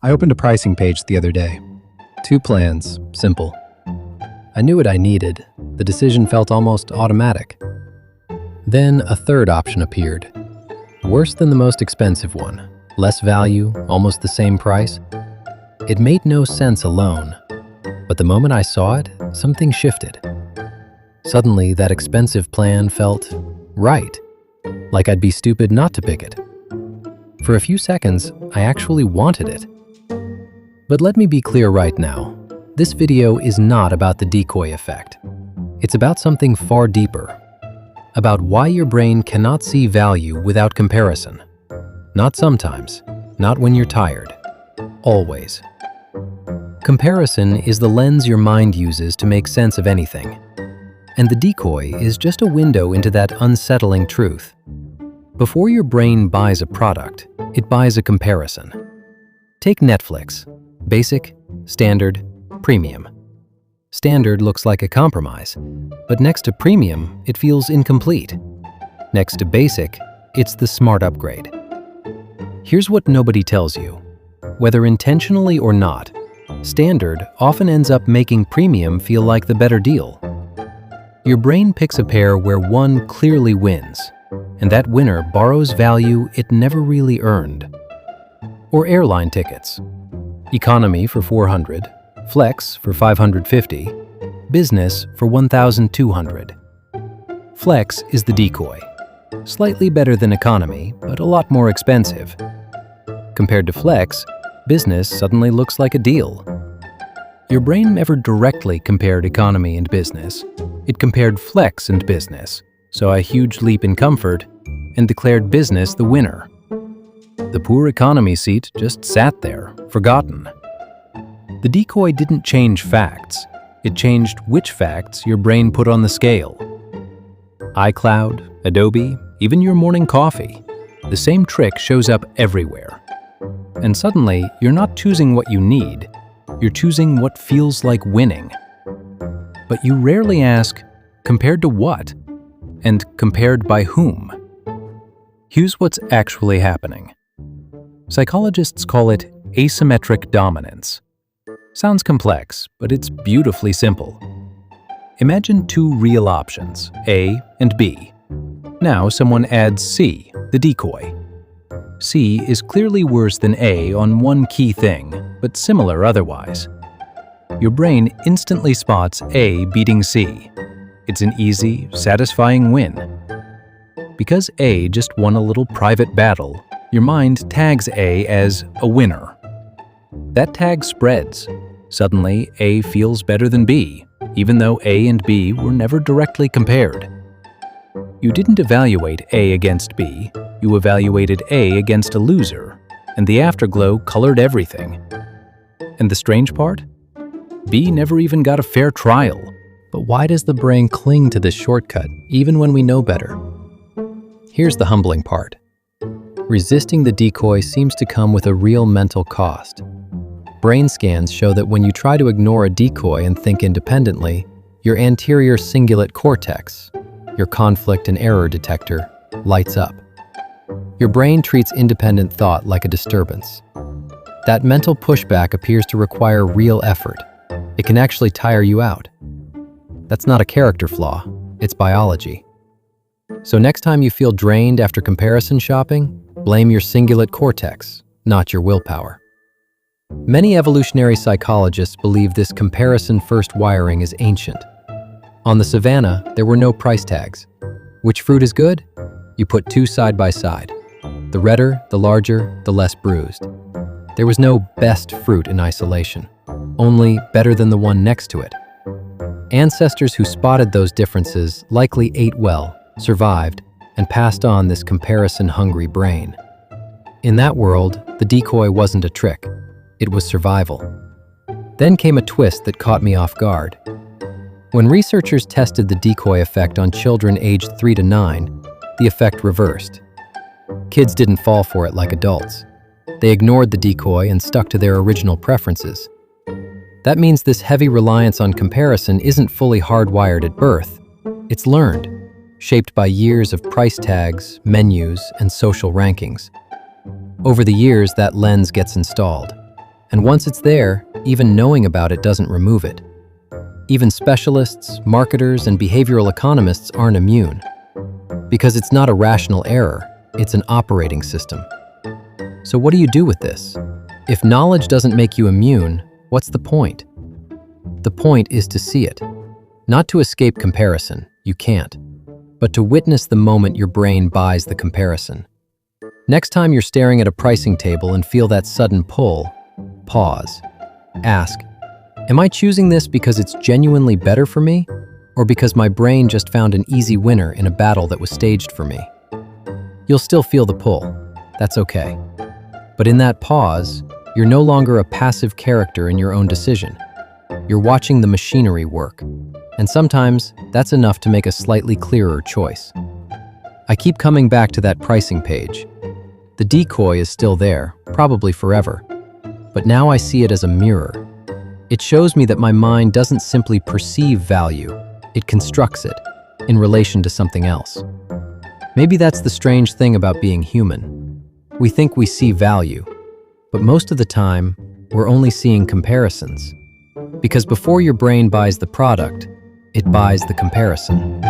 I opened a pricing page the other day. 2 plans, simple. I knew what I needed. The decision felt almost automatic. Then a third option appeared. Worse than the most expensive one. Less value, almost the same price. It made no sense alone. But the moment I saw it, something shifted. Suddenly, that expensive plan felt right. Like I'd be stupid not to pick it. For a few seconds, I actually wanted it. But let me be clear right now. This video is not about the decoy effect. It's about something far deeper. About why your brain cannot see value without comparison. Not sometimes, not when you're tired. Always. Comparison is the lens your mind uses to make sense of anything. And the decoy is just a window into that unsettling truth. Before your brain buys a product, it buys a comparison. Take Netflix. Basic, standard, premium. Standard looks like a compromise, but next to premium, it feels incomplete. Next to basic, it's the smart upgrade. Here's what nobody tells you. Whether intentionally or not, standard often ends up making premium feel like the better deal. Your brain picks a pair where one clearly wins, and that winner borrows value it never really earned. Or airline tickets. Economy for $400, Flex for $550, Business for $1,200. Flex is the decoy. Slightly better than economy, but a lot more expensive. Compared to Flex, Business suddenly looks like a deal. Your brain never directly compared economy and business. It compared Flex and business, saw a huge leap in comfort, and declared business the winner. The poor economy seat just sat there, forgotten. The decoy didn't change facts. It changed which facts your brain put on the scale. iCloud, Adobe, even your morning coffee. The same trick shows up everywhere. And suddenly, you're not choosing what you need. You're choosing what feels like winning. But you rarely ask, compared to what? And compared by whom? Here's what's actually happening. Psychologists call it asymmetric dominance. Sounds complex, but it's beautifully simple. Imagine 2 real options, A and B. Now someone adds C, the decoy. C is clearly worse than A on one key thing, but similar otherwise. Your brain instantly spots A beating C. It's an easy, satisfying win. Because A just won a little private battle, your mind tags A as a winner. That tag spreads. Suddenly, A feels better than B, even though A and B were never directly compared. You didn't evaluate A against B, you evaluated A against a loser, and the afterglow colored everything. And the strange part? B never even got a fair trial. But why does the brain cling to this shortcut, even when we know better? Here's the humbling part. Resisting the decoy seems to come with a real mental cost. Brain scans show that when you try to ignore a decoy and think independently, your anterior cingulate cortex, your conflict and error detector, lights up. Your brain treats independent thought like a disturbance. That mental pushback appears to require real effort. It can actually tire you out. That's not a character flaw, it's biology. So next time you feel drained after comparison shopping, blame your cingulate cortex, not your willpower. Many evolutionary psychologists believe this comparison-first wiring is ancient. On the savannah, there were no price tags. Which fruit is good? You put 2 side by side. The redder, the larger, the less bruised. There was no best fruit in isolation, only better than the one next to it. Ancestors who spotted those differences likely ate well, survived, and passed on this comparison-hungry brain. In that world, the decoy wasn't a trick. It was survival. Then came a twist that caught me off guard. When researchers tested the decoy effect on children aged 3 to 9, the effect reversed. Kids didn't fall for it like adults. They ignored the decoy and stuck to their original preferences. That means this heavy reliance on comparison isn't fully hardwired at birth. It's learned, shaped by years of price tags, menus, and social rankings. Over the years, that lens gets installed. And once it's there, even knowing about it doesn't remove it. Even specialists, marketers, and behavioral economists aren't immune. Because it's not a rational error, it's an operating system. So what do you do with this? If knowledge doesn't make you immune, what's the point? The point is to see it. Not to escape comparison, you can't, but to witness the moment your brain buys the comparison. Next time you're staring at a pricing table and feel that sudden pull, pause. Ask, am I choosing this because it's genuinely better for me, or because my brain just found an easy winner in a battle that was staged for me? You'll still feel the pull. That's okay. But in that pause, you're no longer a passive character in your own decision. You're watching the machinery work. And sometimes, that's enough to make a slightly clearer choice. I keep coming back to that pricing page. The decoy is still there, probably forever. But now I see it as a mirror. It shows me that my mind doesn't simply perceive value, it constructs it in relation to something else. Maybe that's the strange thing about being human. We think we see value, but most of the time, we're only seeing comparisons. Because before your brain buys the product, it buys the comparison.